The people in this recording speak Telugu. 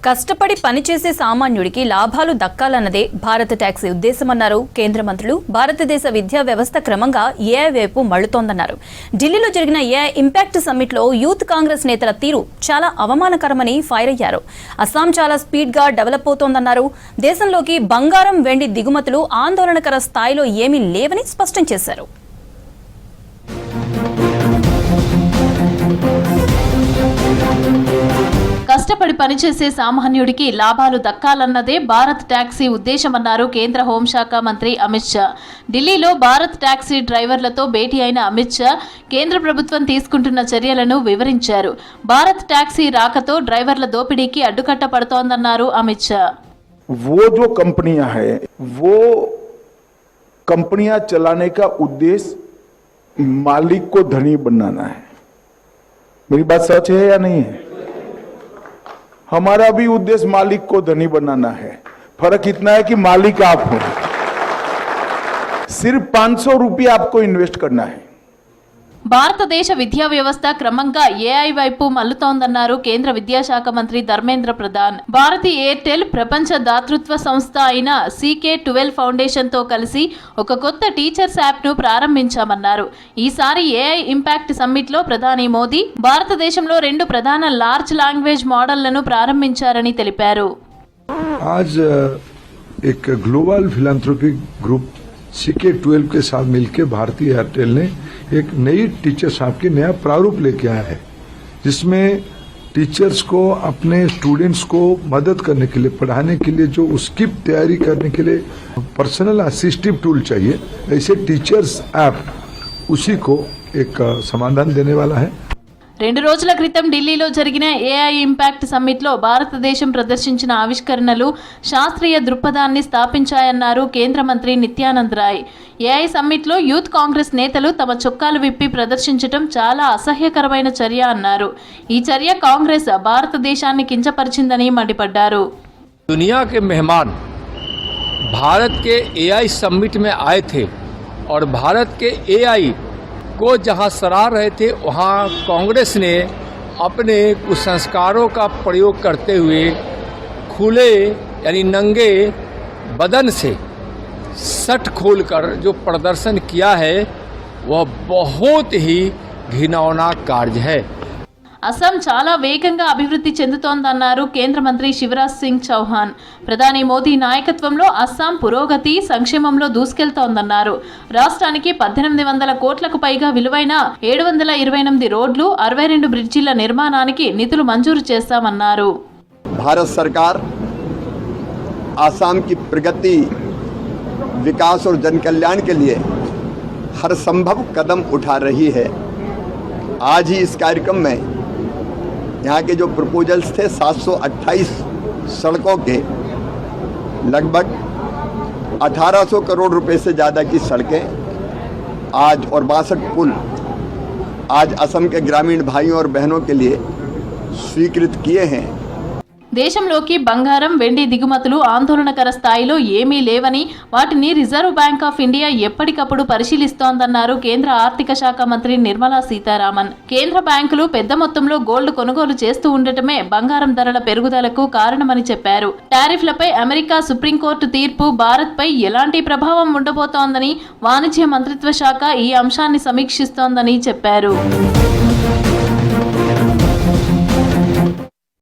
కష్టపడి పనిచేసే సామాన్యుడికి లాభాలు దక్కాలన్నదే భారత ట్యాక్సీ ఉద్దేశమన్నారు కేంద్ర మంత్రులు. భారతదేశ విద్యా వ్యవస్థ క్రమంగా ఏఐ వైపు మళ్లుతోందన్నారు. ఢిల్లీలో జరిగిన ఏఐ ఇంపాక్ట్ సమ్మిట్లో యూత్ కాంగ్రెస్ నేతల తీరు చాలా అవమానకరమని ఫైర్ అయ్యారు. అస్సాం చాలా స్పీడ్ గా డెవలప్ అవుతోందన్నారు. దేశంలోకి బంగారం, వెండి దిగుమతులు ఆందోళనకర స్థాయిలో ఏమీ లేవని స్పష్టం చేశారు. కష్టపడి పనిచేసే సామాన్యుడికి లాభాలు దక్కాలన్నదే భారత్ ట్యాక్సీ ఉద్దేశమన్నారు కేంద్ర హోంశాఖ మంత్రి అమిత్ షా. ఢిల్లీలో భారత్ ట్యాక్సీ డ్రైవర్లతో భేటీ అయిన అమిత్ షా కేంద్ర ప్రభుత్వం తీసుకుంటున్న చర్యలను వివరించారు. భారత్ ట్యాక్సీ రాకతో డ్రైవర్ల దోపిడీకి అడ్డుకట్ట పడుతోందన్నారు అమిత్ షా. वो जो कंपनियां हैं वो कंपनियां चलाने का उद्देश्य मालिक को धनी बनाना है. मेरी बात सच है या नहीं है? हमारा भी उद्देश्य मालिक को धनी बनाना है. फर्क इतना है कि मालिक आप हो. सिर्फ 500 रुपये आपको इन्वेस्ट करना है. భారతదేశ విద్యా వ్యవస్థ క్రమంగా ఏఐ వైపు మల్లుతోందన్నారు కేంద్ర విద్యాశాఖ మంత్రి ధర్మేంద్ర ప్రధాన్. భారతీ ఎయిర్టెల్ ప్రపంచ దాతృత్వ సంస్థ అయిన CK12 ఫౌండేషన్ తో కలిసి ఒక కొత్త టీచర్స్ యాప్ ను ప్రారంభించామన్నారు. ఈసారి ఏఐ ఇంపాక్ట్ సమ్మిట్ లో ప్రధాని మోదీ భారతదేశంలో 2 ప్రధాన లార్జ్ లాంగ్వేజ్ మోడళ్లను ప్రారంభించారని తెలిపారు. आज एक ग्लोबल फिलैंथ्रोपिक ग्रुप CK12 के साथ मिलकर भारतीय एयरटेल ने एक नई टीचर्स ऐप की नया प्रारूप लेके आया है, जिसमें टीचर्स को अपने स्टूडेंट्स को मदद करने के लिए, पढ़ाने के लिए जो उसकी तैयारी करने के लिए पर्सनल असिस्टिव टूल चाहिए, ऐसे टीचर्स ऐप उसी को एक समाधान देने वाला है. 2 రోజుల క్రితం ఢిల్లీలో జరిగిన ఏఐ ఇంపాక్ట్ సమ్మిట్లో భారతదేశం ప్రదర్శించిన ఆవిష్కరణలు శాస్త్రీయ దృక్పథాన్ని స్థాపించాయన్నారు కేంద్ర మంత్రి నిత్యానంద్ రాయ్. ఏఐ సమ్మిట్లో యూత్ కాంగ్రెస్ నేతలు తమ చొక్కాలు విప్పి ప్రదర్శించడం చాలా అసహ్యకరమైన చర్య అన్నారు. ఈ చర్య కాంగ్రెస్ భారతదేశాన్ని కించపరిచిందని మండిపడ్డారు. दुनिया के मेहमान भारत के एआई समिट में आए थे और भारत के एआई को जहां सराह रहे थे, वहां कांग्रेस ने अपने कुसंस्कारों का प्रयोग करते हुए खुले यानी नंगे बदन से शर्ट खोलकर जो प्रदर्शन किया है वह बहुत ही घिनौना कार्य है. అస్సాం చాలా వేగంగా అభివృద్ధి చెందుతోందన్నారు కేంద్ర మంత్రి శివరాజ్ సింగ్ చౌహాన్. ప్రధాని మోదీ నాయకత్వంలో అస్సాం పురోగతి, సంక్షేమంలో దూసుకెళ్తోందన్నారు. రాష్ట్రానికి 1800 కోట్లకు పైగా విలువైన 728 రోడ్లు, 62 బ్రిడ్జిల నిర్మాణానికి నిధులు మంజూరు చేస్తామన్నారు. भारत सरकार आसाम की प्रगति, विकास और जन कल्याण के लिए हर संभव कदम उठा रही है. आज ही इस कार्यक्रम में यहाँ के जो प्रपोजल्स थे 728 सड़कों के, लगभग 1800 करोड़ रुपए से ज़्यादा की सड़कें आज और 62 पुल आज असम के ग्रामीण भाइयों और बहनों के लिए स्वीकृत किए हैं. దేశంలోకి బంగారం, వెండి దిగుమతులు ఆందోళనకర స్థాయిలో ఏమీ లేవని, వాటిని రిజర్వ్ బ్యాంక్ ఆఫ్ ఇండియా ఎప్పటికప్పుడు పరిశీలిస్తోందన్నారు కేంద్ర ఆర్థిక శాఖ మంత్రి నిర్మలా సీతారామన్. కేంద్ర బ్యాంకులు పెద్ద మొత్తంలో గోల్డ్ కొనుగోలు చేస్తూ ఉండటమే బంగారం ధరల పెరుగుదలకు కారణమని చెప్పారు. టారిఫ్లపై అమెరికా సుప్రీంకోర్టు తీర్పు భారత్పై ఎలాంటి ప్రభావం ఉండబోతోందని, వాణిజ్య మంత్రిత్వ శాఖ ఈ అంశాన్ని సమీక్షిస్తోందని చెప్పారు.